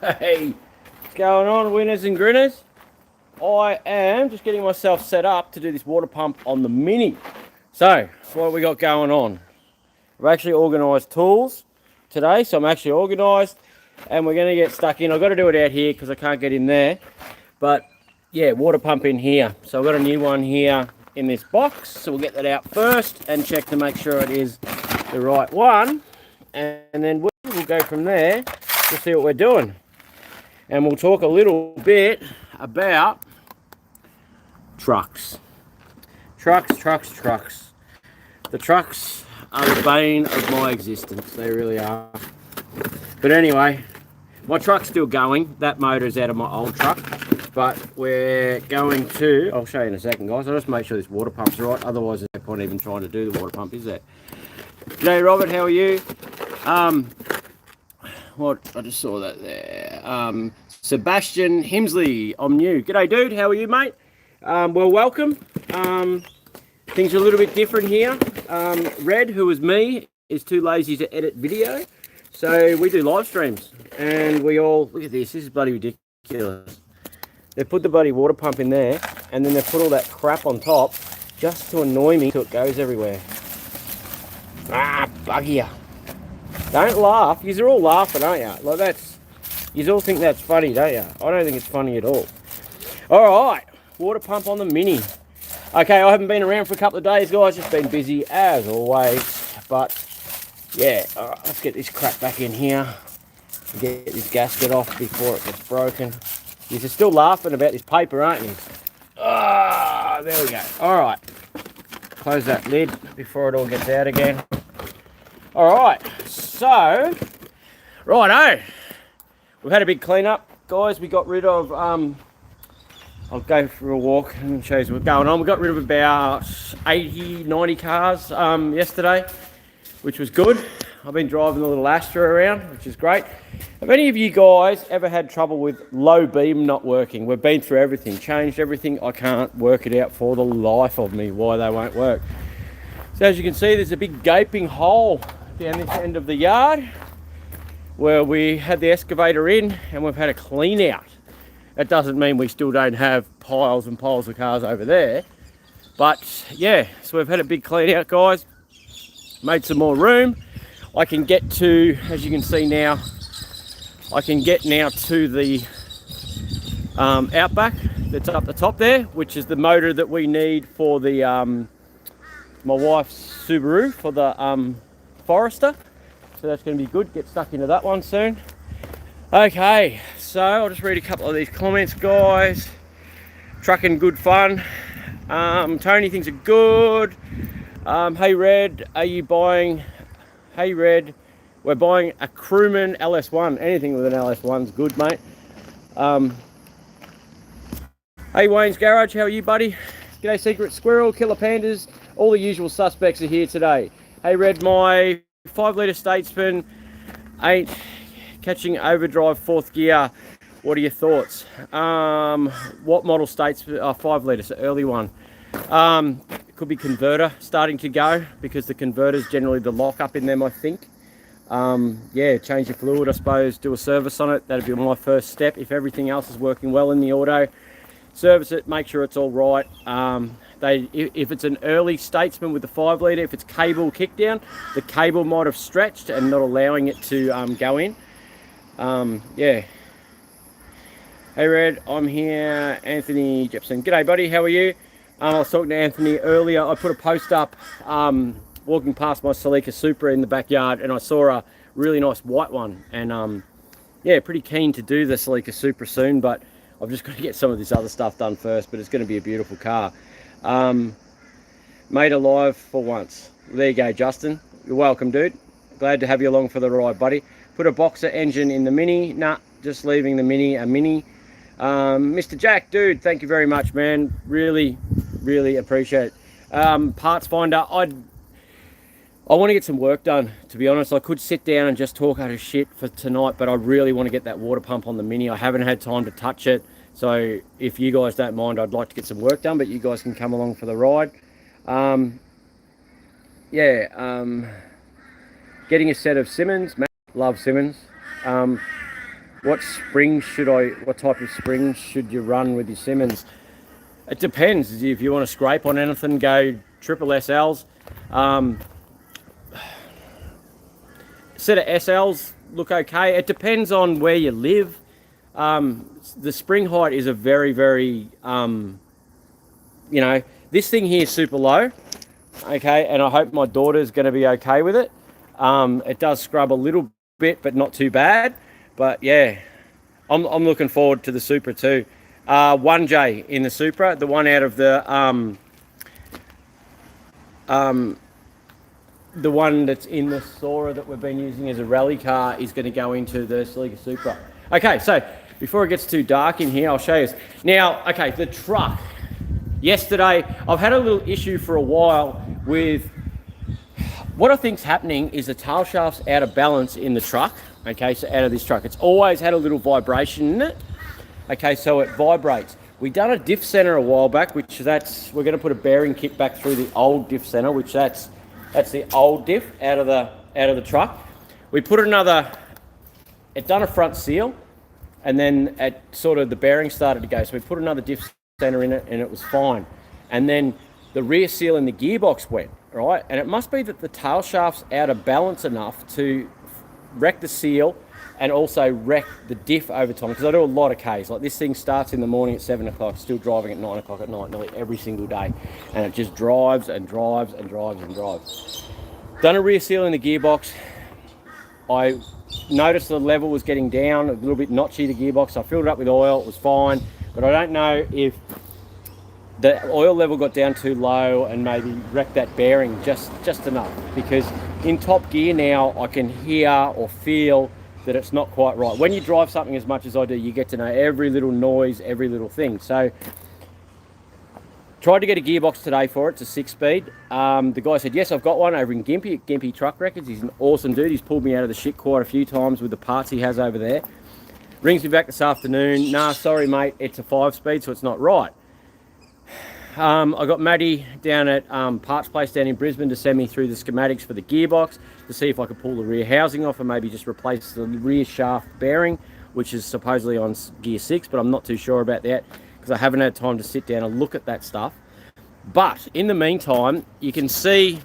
Hey, what's going on, winners and grinners? I am just getting myself set up to do this water pump on the Mini. So, what have we got going on? I've actually organised tools today, so I'm actually organised, and we're going to get stuck in. I've got to do it out here because I can't get in there. But yeah, water pump in here. So I've got a new one here in this box. So we'll get that out first and check to make sure it is the right one. And then we'll go from there to see what we're doing. And we'll talk a little bit about trucks. Trucks. The trucks are the bane of my existence. They really are. But anyway, my truck's still going. That motor's out of my old truck. But we're going to, I'll show you in a second, guys. I'll just make sure this water pump's right. Otherwise, there's no point even trying to do the water pump, is there? G'day, Robert. How are you? What? I just saw that there. Sebastian Himsley, I'm new. G'day, dude. How are you, mate? Well, welcome. Things are a little bit different here. Red, who is me, is too lazy to edit video. So we do live streams. And we all, look at this. This is bloody ridiculous. They put the bloody water pump in there. And then they put all that crap on top just to annoy me till it goes everywhere. Ah, bugger. Don't laugh. You're all laughing, aren't you? Like that's, you all think that's funny, don't you? I don't think it's funny at all. All right, water pump on the Mini. Okay, I haven't been around for a couple of days, guys. Just been busy as always. But yeah, all right, let's get this crap back in here. Get this gasket off before it gets broken. You're still laughing about this paper, aren't you? Ah, there we go. All right, close that lid before it all gets out again. All right, so, righto. We've had a big clean up, guys. We got rid of, I'll go for a walk and show you what's going on. We got rid of about 80, 90 cars yesterday, which was good. I've been driving a little Astra around, which is great. Have any of you guys ever had trouble with low beam not working? We've been through everything, changed everything. I can't work it out for the life of me why they won't work. So as you can see, there's a big gaping hole down this end of the yard where we had the excavator in and we've had a clean out. That doesn't mean we still don't have piles and piles of cars over there. But yeah, so we've had a big clean out, guys. Made some more room. I can get to, as you can see now, I can get now to the Outback that's up the top there, which is the motor that we need for the my wife's Subaru for the Forester. So that's going to be good. Get stuck into that one soon. Okay, so I'll just read a couple of these comments, guys. Trucking good fun. Tony thinks it's good. Hey Red, are you buying? Hey Red, we're buying a Crewman LS1. Anything with an LS1's good, mate. Hey Wayne's Garage, how are you, buddy? G'day Secret Squirrel, Killer Pandas. All the usual suspects are here today. Hey Red, my 5 litre Statesman ain't catching overdrive 4th gear. What are your thoughts? What model Statesman? 5 litre, so early one. It could be converter starting to go because the converter's generally the lock up in them, I think. Yeah, change your fluid, I suppose, do a service on it. That'd be my first step. If everything else is working well in the auto, service it, make sure it's all right. If it's an early Statesman with the 5 litre, if it's cable kickdown, the cable might have stretched and not allowing it to go in. Yeah. Hey Red, I'm here. Anthony Jepson. G'day buddy, how are you? I was talking to Anthony earlier. I put a post up walking past my Celica Supra in the backyard and I saw a really nice white one. And yeah, pretty keen to do the Celica Supra soon, but I've just got to get some of this other stuff done first, but it's going to be a beautiful car. Made alive for once. There you go, Justin. You're welcome, dude. Glad to have you along for the ride, buddy. Put a boxer engine in the Mini. Nah, just leaving the Mini a Mini. Mr. Jack, dude, thank you very much, man. Really appreciate it. Parts finder, I want to get some work done, to be honest. I could sit down and just talk out of shit for tonight, but I really want to get that water pump on the Mini. I haven't had time to touch it. So if you guys don't mind, I'd like to get some work done, but you guys can come along for the ride. Getting a set of Simmons. Love Simmons. what type of spring should you run with your Simmons? It depends. If you want to scrape on anything, go triple SLs. Set of SLs look okay. It depends on where you live. The spring height is a very, very, this thing here is super low, okay, and I hope my daughter's going to be okay with it. It does scrub a little bit, but not too bad. But yeah, I'm looking forward to the Supra too. 1J in the Supra, the one out of the one that's in the Sora that we've been using as a rally car is going to go into the Celica Supra. Okay, so before it gets too dark in here, I'll show you. Now, okay, the truck. Yesterday, I've had a little issue for a while with what I think's happening is the tail shaft's out of balance in the truck. Okay, so out of this truck. It's always had a little vibration in it. Okay, so it vibrates. We done a diff center a while back, which we're going to put a bearing kit back through the old diff center, which that's the old diff out of the truck. We put it done a front seal, and then the bearing started to go. So we put another diff center in it, and it was fine. And then the rear seal in the gearbox went, right? And it must be that the tail shaft's out of balance enough to wreck the seal and also wreck the diff over time, because I do a lot of Ks. Like this thing starts in the morning at 7 o'clock, still driving at 9 o'clock at night nearly every single day. And it just drives and drives and drives and drives. Done a rear seal in the gearbox. I noticed the level was getting down, a little bit notchy, the gearbox. I filled it up with oil, it was fine. But I don't know if the oil level got down too low and maybe wrecked that bearing just enough, because in top gear now I can hear or feel that it's not quite right. When you drive something as much as I do, you get to know every little noise, every little thing. So tried to get a gearbox today for it. It's a 6-speed. The guy said, yes, I've got one over in Gympie at Gympie Truck Records. He's an awesome dude. He's pulled me out of the shit quite a few times with the parts he has over there. Rings me back this afternoon. Nah, sorry, mate. It's a 5-speed, so it's not right. I got Maddie down at Parts Place down in Brisbane to send me through the schematics for the gearbox to see if I could pull the rear housing off and maybe just replace the rear shaft bearing, which is supposedly on gear 6, but I'm not too sure about that because I haven't had time to sit down and look at that stuff. But in the meantime, you can see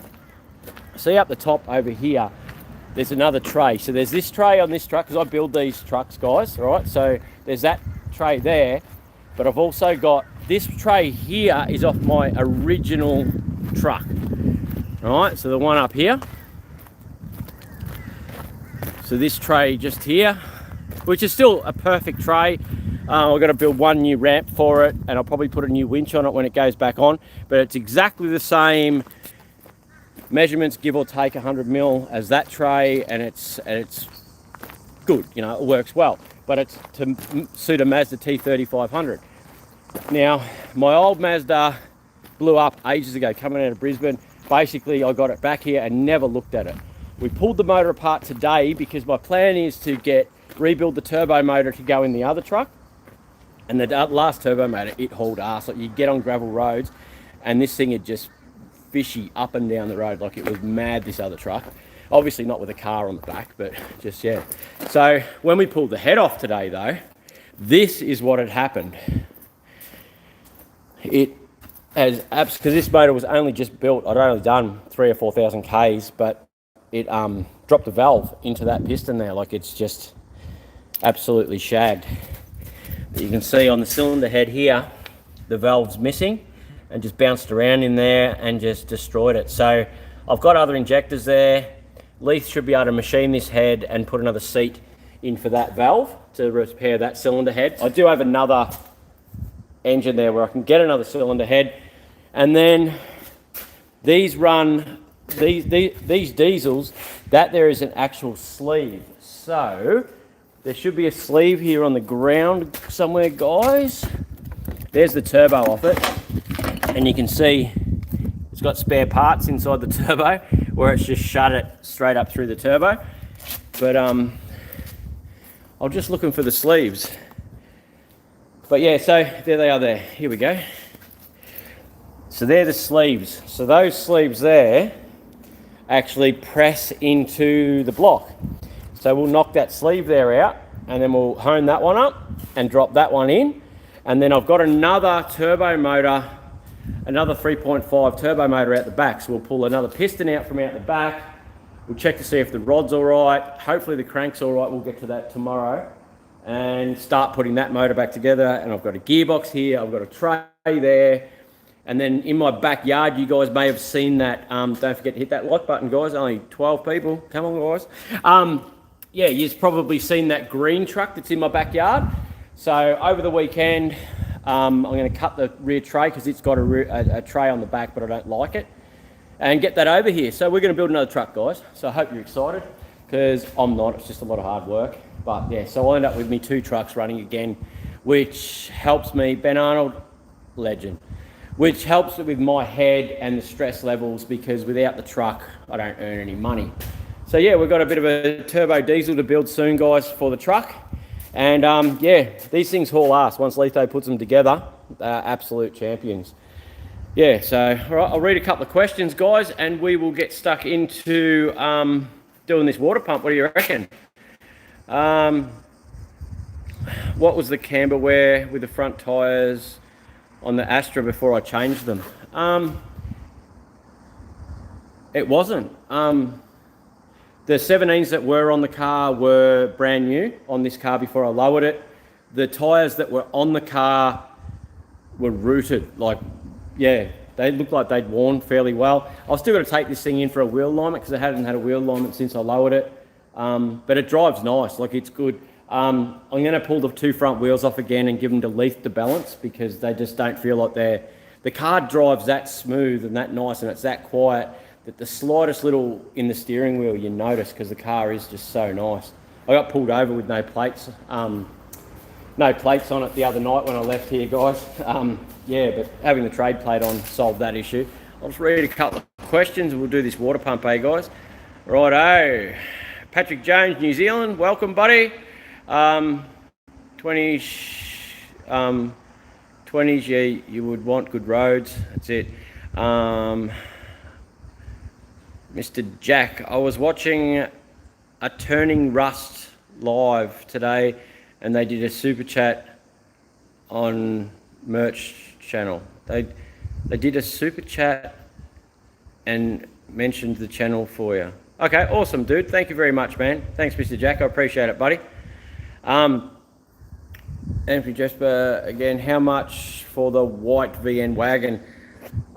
up the top over here, there's another tray. So there's this tray on this truck, because I build these trucks, guys, right? So there's that tray there, but I've also got this tray here is off my original truck. All right, so the one up here. So this tray just here, which is still a perfect tray. I've got to build one new ramp for it, and I'll probably put a new winch on it when it goes back on. But it's exactly the same measurements, give or take 100 mil as that tray, and it's good. You know, it works well. But it's to suit a Mazda T3500. Now, my old Mazda blew up ages ago coming out of Brisbane. Basically, I got it back here and never looked at it. We pulled the motor apart today because my plan is to rebuild the turbo motor to go in the other truck. And the last turbo motor, it hauled ass. Like, you get on gravel roads and this thing had just fishy up and down the road. Like, it was mad, this other truck. Obviously not with a car on the back, but just, yeah. So when we pulled the head off today though, this is what had happened. It has because this motor was only just built. I'd only done 3,000 or 4,000 Ks, but it dropped a valve into that piston there. Like, it's just absolutely shagged. But you can see on the cylinder head here, the valve's missing and just bounced around in there and just destroyed it. So I've got other injectors there. Leith should be able to machine this head and put another seat in for that valve to repair that cylinder head. I do have another engine there where I can get another cylinder head, and then these diesels, that there is an actual sleeve. So there should be a sleeve here on the ground somewhere, guys. There's the turbo off it, and you can see it's got spare parts inside the turbo where it's just shut it straight up through the turbo. But I'm just looking for the sleeves. But yeah, so there they are there. Here we go. So they're the sleeves. So those sleeves there actually press into the block. So we'll knock that sleeve there out and then we'll hone that one up and drop that one in. And then I've got another turbo motor, another 3.5 turbo motor out the back. So we'll pull another piston out from out the back. We'll check to see if the rod's all right. Hopefully the crank's all right. We'll get to that tomorrow and start putting that motor back together. And I've got a gearbox here. I've got a tray there. And then in my backyard, you guys may have seen that. Don't forget to hit that like button, guys. Only 12 people. Come on, guys. Yeah, you've probably seen that green truck that's in my backyard. So over the weekend, I'm going to cut the rear tray because it's got a tray on the back, but I don't like it, and get that over here. So we're going to build another truck, guys. So I hope you're excited, because I'm not. It's just a lot of hard work. But yeah, so I'll end up with me 2 trucks running again, which helps me. Ben Arnold, legend. Which helps with my head and the stress levels, because without the truck, I don't earn any money. So yeah, we've got a bit of a turbo diesel to build soon, guys, for the truck. And yeah, these things haul ass. Once Letho puts them together, they're absolute champions. Yeah, so all right, I'll read a couple of questions, guys, and we will get stuck into doing this water pump. What do you reckon? What was the camber wear with the front tyres on the Astra before I changed them? It wasn't. The 17s that were on the car were brand new on this car before I lowered it. The tyres that were on the car were rooted. Like, yeah, they looked like they'd worn fairly well. I've still got to take this thing in for a wheel alignment, because I hadn't had a wheel alignment since I lowered it. But it drives nice, like it's good. I'm going to pull the 2 front wheels off again and give them to Leaf to balance, because they just don't feel like the car drives that smooth and that nice, and it's that quiet that the slightest little in the steering wheel you notice, because the car is just so nice. I got pulled over with no plates on it the other night when I left here, guys. Yeah, but having the trade plate on solved that issue. I'll just read a couple of questions and we'll do this water pump, guys? Righto. Patrick Jones, New Zealand, welcome, buddy. 20s, yeah, you would want good roads. That's it. Mr. Jack, I was watching a Turning Rust live today, and they did a super chat on merch channel. They did a super chat and mentioned the channel for you. Okay, awesome, dude. Thank you very much, man. Thanks, Mr. Jack. I appreciate it, buddy. Anthony Jesper again. How much for the white VN wagon?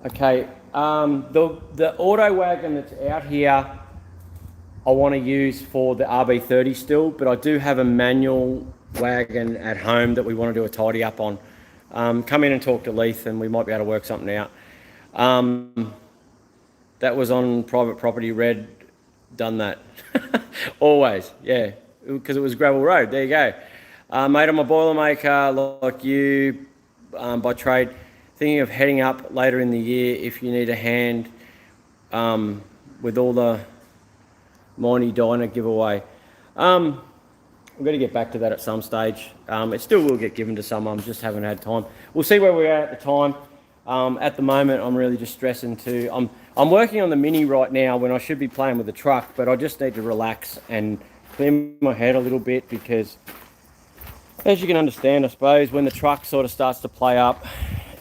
Okay. The auto wagon that's out here, I want to use for the RB30 still, but I do have a manual wagon at home that we want to do a tidy up on. Come in and talk to Leith and we might be able to work something out. That was on private property, Red, done that. Always, yeah, because it was gravel road. There you go. Mate, I'm a Boilermaker like you by trade. Thinking of heading up later in the year if you need a hand with all the Miney Diner giveaway. I'm going to get back to that at some stage. It still will get given to someone, just haven't had time. We'll see where we're at the time. At the moment, I'm really just stressing to... I'm working on the Mini right now when I should be playing with the truck, but I just need to relax and clear my head a little bit, because as you can understand, I suppose, when the truck sort of starts to play up,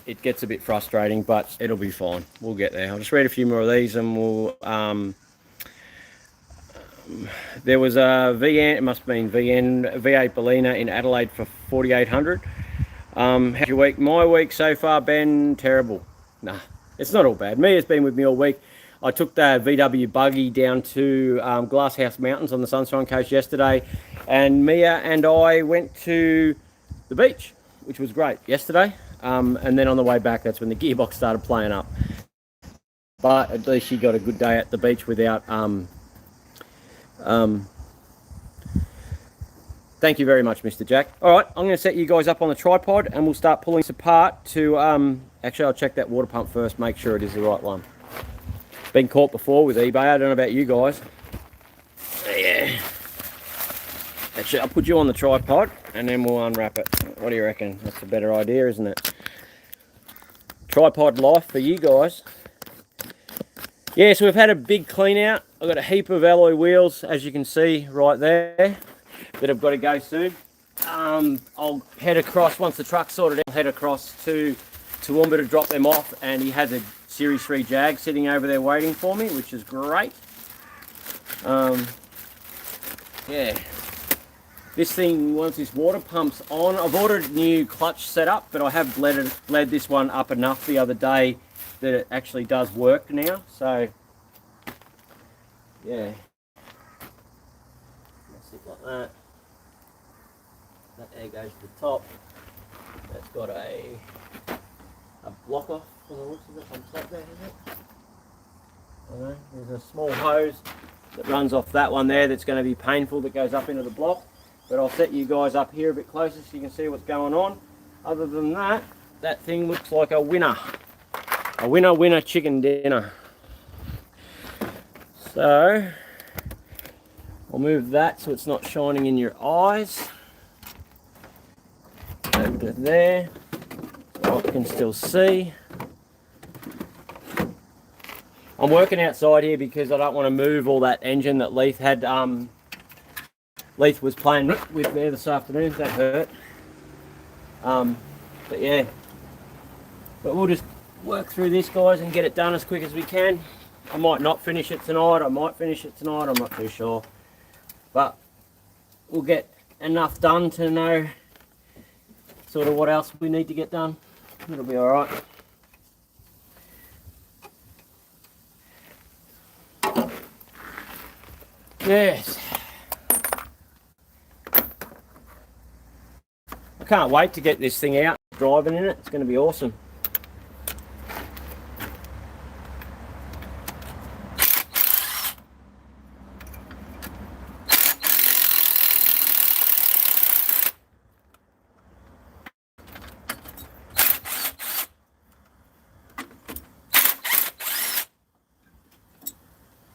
it gets a bit frustrating, but it'll be fine. We'll get there. I'll just read a few more of these and we'll... there was a VN, it must have been VN, V8 Bellina in Adelaide for 4,800. How's your week? My week so far, Ben, terrible. Nah, it's not all bad. Mia's been with me all week. I took the VW buggy down to Glasshouse Mountains on the Sunshine Coast yesterday, and Mia and I went to the beach, which was great yesterday. And then on the way back, that's when the gearbox started playing up. But at least she got a good day at the beach without... Thank you very much, Mr. Jack. All right, I'm going to set you guys up on the tripod and we'll start pulling this apart to... actually, I'll check that water pump first, make sure it is the right one. Been caught before with eBay. I don't know about you guys. Yeah. Actually, I'll put you on the tripod and then we'll unwrap it. What do you reckon? That's a better idea, isn't it? Tripod life for you guys. Yeah, so we've had a big clean out. I've got a heap of alloy wheels, as you can see right there. that have got to go soon. I'll head across, once the truck's sorted out, I'll head across to Toowoomba to drop them off, and he has a Series 3 Jag sitting over there waiting for me, which is great. Yeah. This thing, once this water pump's on, I've ordered a new clutch setup, but I have bled this one up enough the other day that it actually does work now. So, yeah. Sit like that. That there goes to the top. That's got a blocker from the looks of it on top there, is it? I don't know. There's a small hose that runs off that one there that's going to be painful, that goes up into the block. But I'll set you guys up here a bit closer so you can see what's going on. Other than that, that thing looks like a winner. A winner chicken dinner. So, I'll move that so it's not shining in your eyes. Over to there, so I can still see. I'm working outside here because I don't want to move all that engine that Leith had. Leith was playing with there this afternoon. That hurt. But yeah. But we'll just work through this, guys, and get it done as quick as we can. I might not finish it tonight. I might finish it tonight. I'm not too sure. But we'll get enough done to know sort of what else we need to get done. It'll be all right. Yes. I can't wait to get this thing out, driving in it. It's going to be awesome.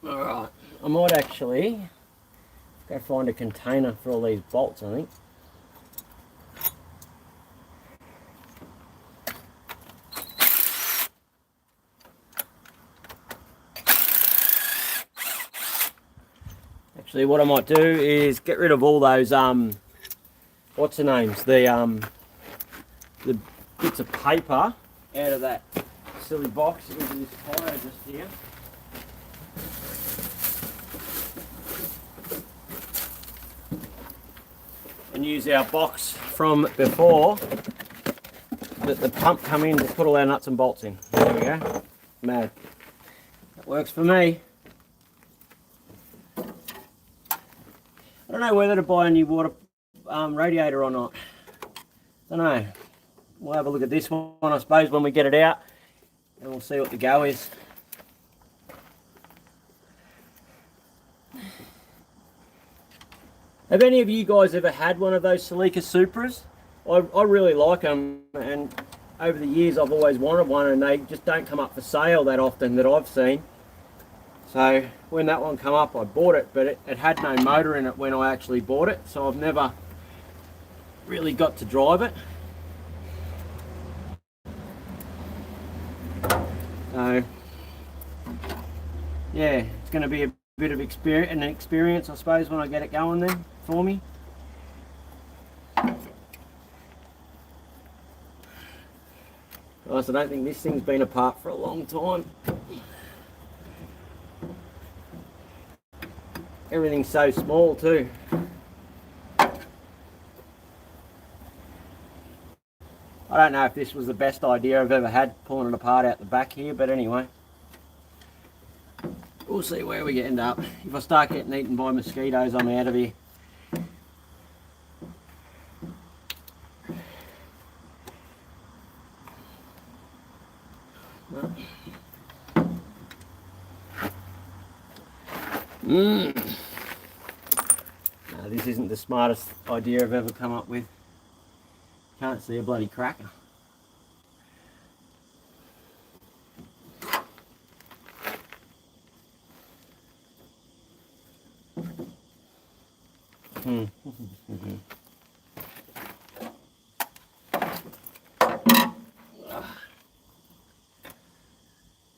Alright, I might actually go find a container for all these bolts, I think. Actually, what I might do is get rid of all those, what's the names? The bits of paper out of that silly box into this tyre just here. And use our box from before that the pump come in to put all our nuts and bolts in. There we go. Mad. That works for me. I don't know whether to buy a new water radiator or not. Don't know. We'll have a look at this one, I suppose, when we get it out, and we'll see what the go is. Have any of you guys ever had one of those Celica Supras? I really like them, and over the years I've always wanted one, and they just don't come up for sale that often that I've seen. So when that one come up, I bought it, but it had no motor in it when I actually bought it, so I've never really got to drive it. So yeah, it's going to be a bit of experience, I suppose, when I get it going then for me. Guys, I don't think this thing's been apart for a long time. Everything's so small too. I don't know if this was the best idea I've ever had, pulling it apart out the back here, but anyway. We'll see where we end up. If I start getting eaten by mosquitoes, I'm out of here. No, this isn't the smartest idea I've ever come up with. Can't see a bloody cracker.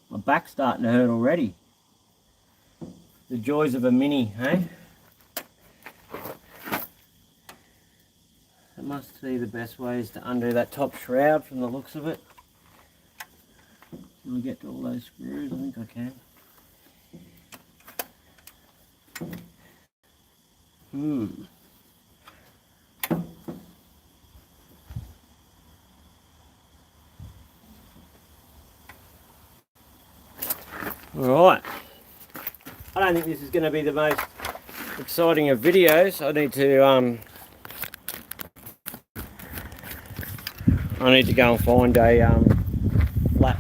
My back's starting to hurt already. The joys of a mini, hey? must see the best way is to undo that top shroud from the looks of it. Can we get to all those screws? I think I can. Alright. I don't think this is going to be the most exciting of videos. I need to go and find a flat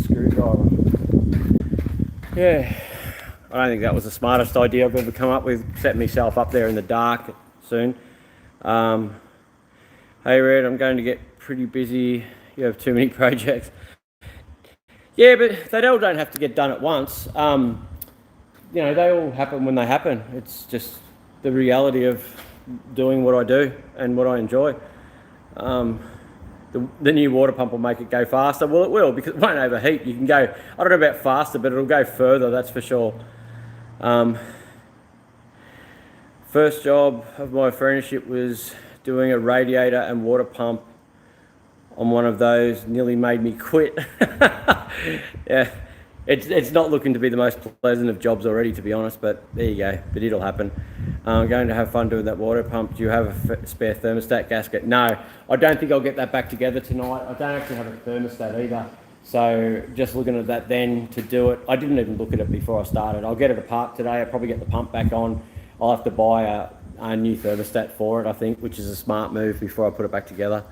screwdriver. Yeah, I don't think that was the smartest idea I've ever come up with, setting myself up there in the dark soon. Hey Red, I'm going to get pretty busy. You have too many projects. Yeah, but they all don't have to get done at once. You know, they all happen when they happen. It's just the reality of doing what I do and what I enjoy. The new water pump will make it go faster. Well, it will, because it won't overheat. You can go, I don't know about faster, but it'll go further, that's for sure. First job of my apprenticeship was doing a radiator and water pump on one of those. Nearly made me quit. Yeah, it's not looking to be the most pleasant of jobs already, to be honest, but there you go, but it'll happen. I'm going to have fun doing that water pump. Do you have a spare thermostat gasket? No, I don't think I'll get that back together tonight. I don't actually have a thermostat either, so just looking at that then to do it. I didn't even look at it before I started. I'll get it apart today. I'll probably get the pump back on. I'll have to buy a new thermostat for it, I think, which is a smart move before I put it back together.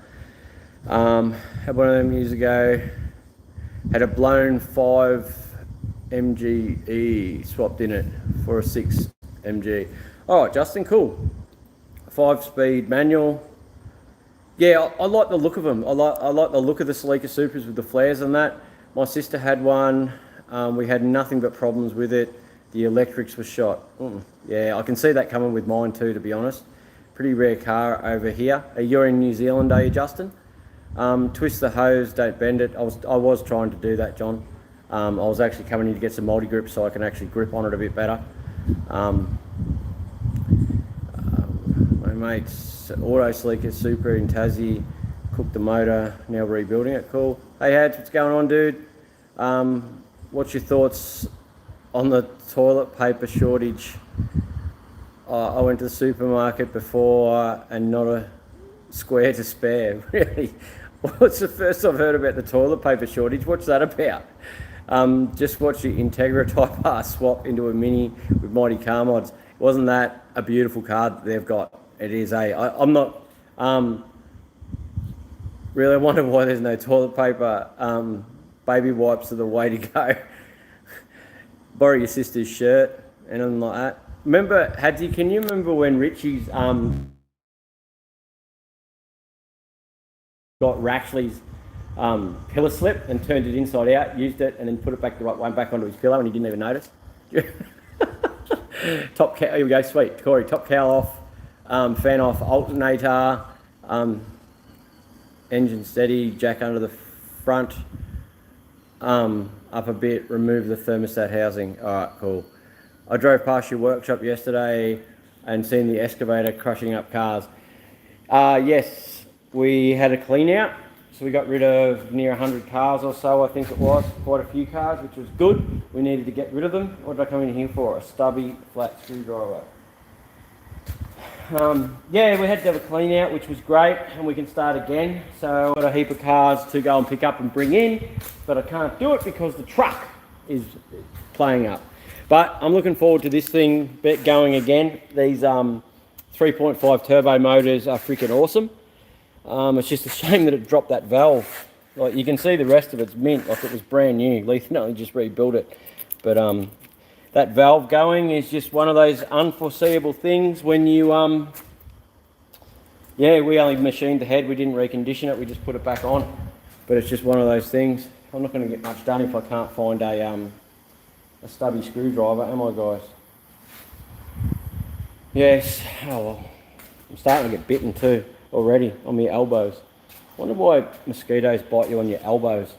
Had one of them years ago. Had a blown 5 MGE swapped in it for a 6 MG. All right, Justin, cool. 5-speed manual. Yeah, I like the look of them. I like the look of the Celica Supers with the flares and that. My sister had one. We had nothing but problems with it. The electrics were shot. Yeah, I can see that coming with mine too, to be honest. Pretty rare car over here. You're in New Zealand, are you, Justin? Twist the hose, don't bend it. I was trying to do that, John. I was actually coming in to get some multi-grip so I can actually grip on it a bit better. My mate's Auto Sleeker Super in Tassie, cooked the motor, now rebuilding it. Cool. Hey Hads, what's going on, dude? What's your thoughts on the toilet paper shortage? I went to the supermarket before and not a square to spare. Really? What's the first I've heard about the toilet paper shortage? What's that about? Just watch the Integra Type R swap into a Mini with Mighty Car Mods. Wasn't that a beautiful car that they've got? It is I'm not, really wonder why there's no toilet paper. Baby wipes are the way to go. Borrow your sister's shirt, anything like that. Remember, Hadzi, can you remember when Richie's got Rachley's pillow slip and turned it inside out, used it, and then put it back the right way back onto his pillow, and he didn't even notice? Top cowl, here we go, sweet. Corey, top cowl off, fan off, alternator, engine steady, jack under the front, up a bit, remove the thermostat housing. All right, cool. I drove past your workshop yesterday and seen the excavator crushing up cars. Yes, we had a clean out, so we got rid of near 100 cars or so, I think it was, quite a few cars, which was good. We needed to get rid of them. What did I come in here for? A stubby flat screwdriver. Yeah, we had to have a clean out, which was great, and we can start again. So I've got a heap of cars to go and pick up and bring in, but I can't do it because the truck is playing up. But I'm looking forward to this thing going again. These 3.5 turbo motors are freaking awesome. It's just a shame that it dropped that valve. Like, you can see the rest of it's mint, like it was brand new. Lethan only just rebuilt it. But that valve going is just one of those unforeseeable things when you, yeah, we only machined the head, we didn't recondition it, we just put it back on. But it's just one of those things. I'm not going to get much done if I can't find a stubby screwdriver, am I, guys? Yes. Oh well, I'm starting to get bitten too already on my elbows. I wonder why mosquitoes bite you on your elbows.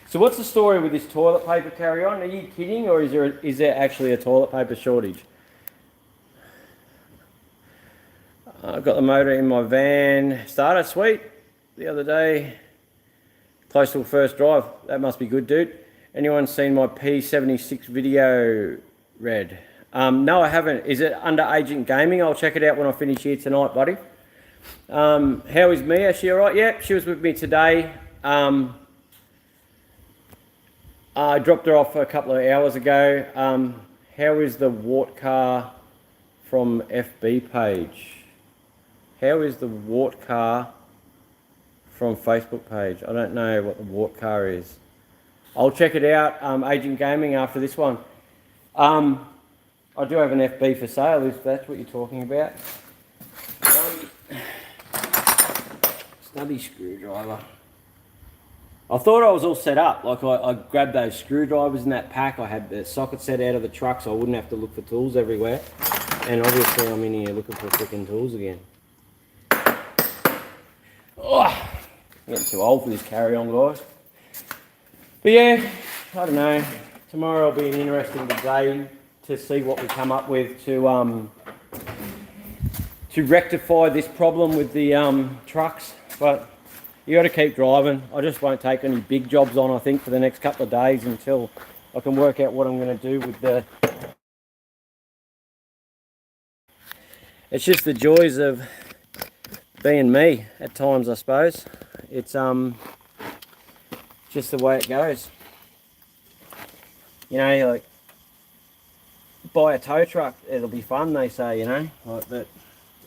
So what's the story with this toilet paper, carry on? Are you kidding, or is there actually a toilet paper shortage? I've got the motor in my van. Started sweet the other day. Close to a first drive. That must be good, dude. Anyone seen my P76 video, Red? No, I haven't. Is it under Agent Gaming? I'll check it out when I finish here tonight, buddy. How is Mia? She all right? Yeah, she was with me today. I dropped her off a couple of hours ago. How is the Wart car from FB page? How is the Wart car from Facebook page? I don't know what the Wart car is. I'll check it out, Agent Gaming, after this one. I do have an FB for sale, if that's what you're talking about. Stubby screwdriver. I thought I was all set up. Like I grabbed those screwdrivers in that pack. I had the socket set out of the truck so I wouldn't have to look for tools everywhere. And obviously I'm in here looking for freaking tools again. Oh, I'm getting too old for this carry-on, guys. But yeah, I don't know. Tomorrow will be an interesting day to see what we come up with to rectify this problem with the trucks. But you got to keep driving. I just won't take any big jobs on, I think, for the next couple of days until I can work out what I'm going to do with the... It's just the joys of being me at times, I suppose. It's just the way it goes. You know, like, buy a tow truck, it'll be fun, they say, you know, like, but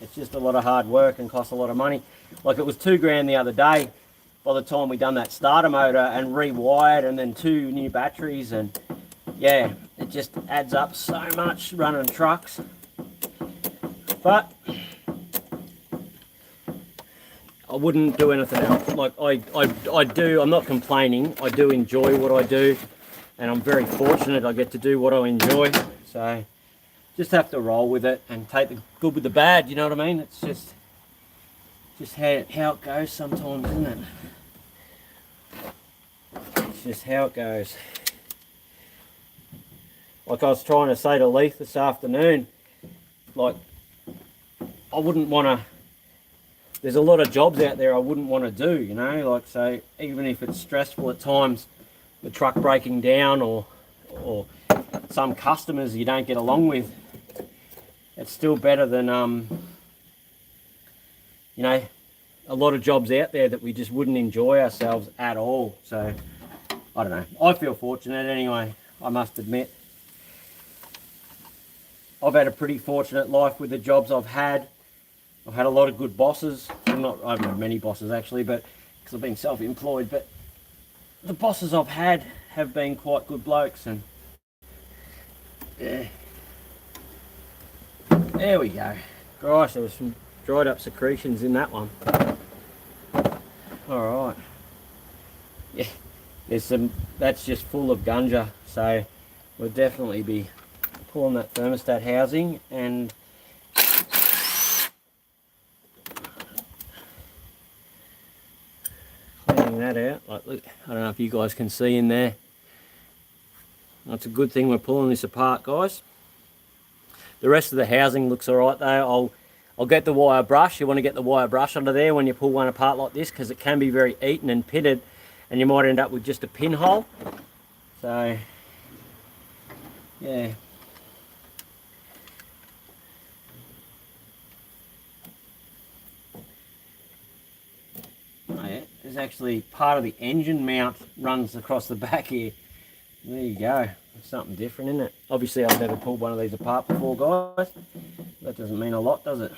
it's just a lot of hard work and costs a lot of money. Like, it was $2,000 the other day by the time we done that starter motor and rewired, and then 2 new batteries, and yeah, it just adds up so much running trucks. But I wouldn't do anything else. Like, I do, I'm not complaining, I do enjoy what I do, and I'm very fortunate I get to do what I enjoy. So just have to roll with it and take the good with the bad, you know what I mean? It's just how it goes sometimes, isn't it? It's just how it goes. Like I was trying to say to Leith this afternoon, like, I wouldn't want to, there's a lot of jobs out there I wouldn't want to do, you know, like, so even if it's stressful at times, the truck breaking down or some customers you don't get along with, it's still better than, you know, a lot of jobs out there that we just wouldn't enjoy ourselves at all. So, I don't know. I feel fortunate anyway, I must admit. I've had a pretty fortunate life with the jobs I've had. I've had a lot of good bosses. I haven't had many bosses actually, but because I've been self-employed, but the bosses I've had have been quite good blokes, and yeah. There we go. Gosh, there was some dried up secretions in that one. Alright. Yeah, there's some, that's just full of gunja, so we'll definitely be pulling that thermostat housing and cleaning that out. Like, look, I don't know if you guys can see in there. That's a good thing we're pulling this apart, guys. The rest of the housing looks alright though. I'll get the wire brush. You want to get the wire brush under there when you pull one apart like this, because it can be very eaten and pitted and you might end up with just a pinhole. So yeah. Oh yeah, there's actually part of the engine mount runs across the back here. There you go. It's something different, isn't it? Obviously I've never pulled one of these apart before, guys. That doesn't mean a lot, does it?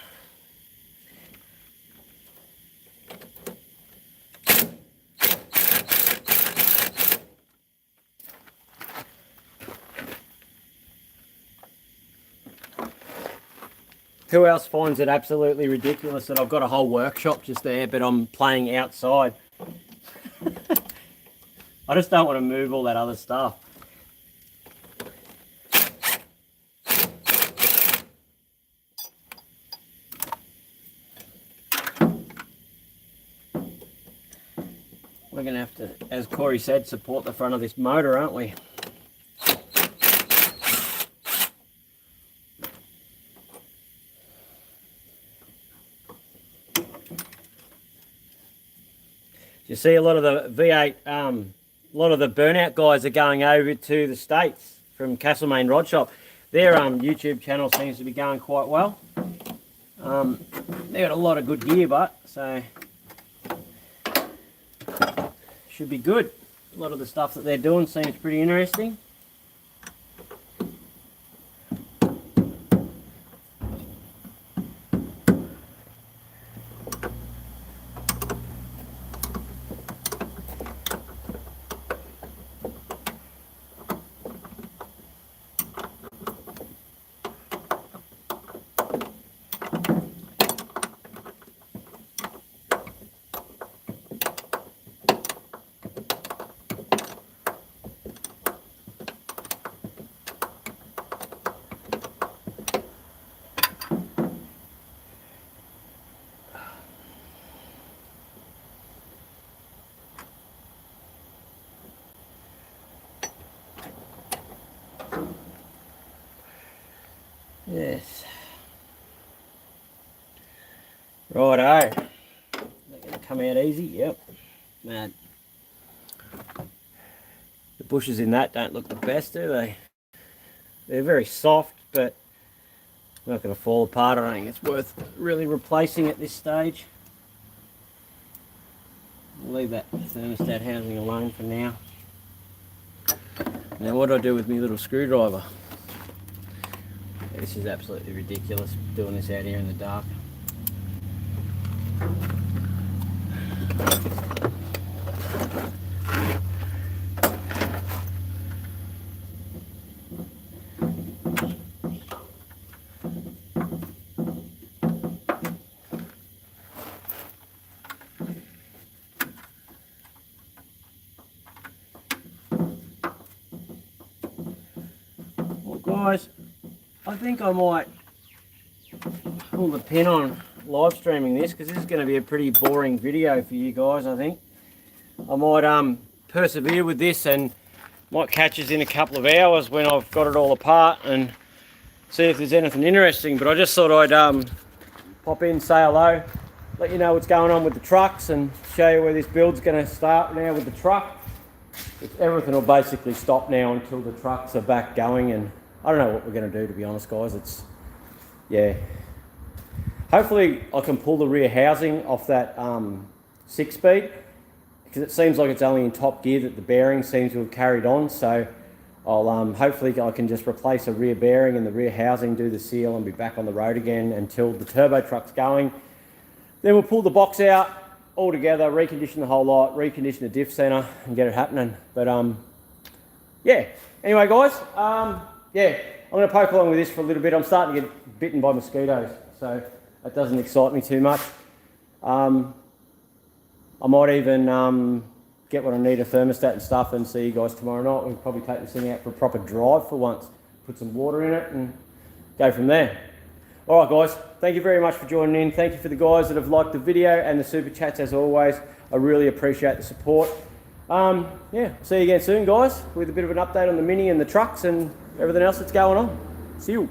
Who else finds it absolutely ridiculous that I've got a whole workshop just there, but I'm playing outside? I just don't want to move all that other stuff. We're going to have to, as Corey said, support the front of this motor, aren't we? You see a lot of the V8, a lot of the burnout guys are going over to the States from Castlemaine Rod Shop. Their YouTube channel seems to be going quite well. They got a lot of good gear, but so should be good. A lot of the stuff that they're doing seems pretty interesting. Yes. Righto. They're going to come out easy. Yep. Man. The bushes in that don't look the best, do they? They're very soft, but not going to fall apart. I don't think it's worth really replacing at this stage. I'll leave that thermostat housing alone for now. Now what do I do with my little screwdriver? This is absolutely ridiculous doing this out here in the dark. Well, guys, I think I might pull the pin on live streaming this, because this is going to be a pretty boring video for you guys. I think I might persevere with this and might catch us in a couple of hours when I've got it all apart and see if there's anything interesting. But I just thought I'd pop in, say hello, let you know what's going on with the trucks, and show you where this build's going to start now with the truck. Everything will basically stop now until the trucks are back going, and I don't know what we're going to do, to be honest, guys. It's, yeah. Hopefully I can pull the rear housing off that 6-speed, because it seems like it's only in top gear that the bearing seems to have carried on. So I'll hopefully I can just replace a rear bearing and the rear housing, do the seal, and be back on the road again until the turbo truck's going. Then we'll pull the box out all together, recondition the whole lot, recondition the diff center, and get it happening. But yeah. Anyway, guys, yeah, I'm going to poke along with this for a little bit. I'm starting to get bitten by mosquitoes, so that doesn't excite me too much. I might even get what I need, a thermostat and stuff, and see you guys tomorrow night. We'll probably take this thing out for a proper drive for once, put some water in it, and go from there. All right, guys, thank you very much for joining in. Thank you for the guys that have liked the video and the super chats, as always. I really appreciate the support. Yeah, see you again soon, guys, with a bit of an update on the Mini and the trucks and everything else that's going on. See you.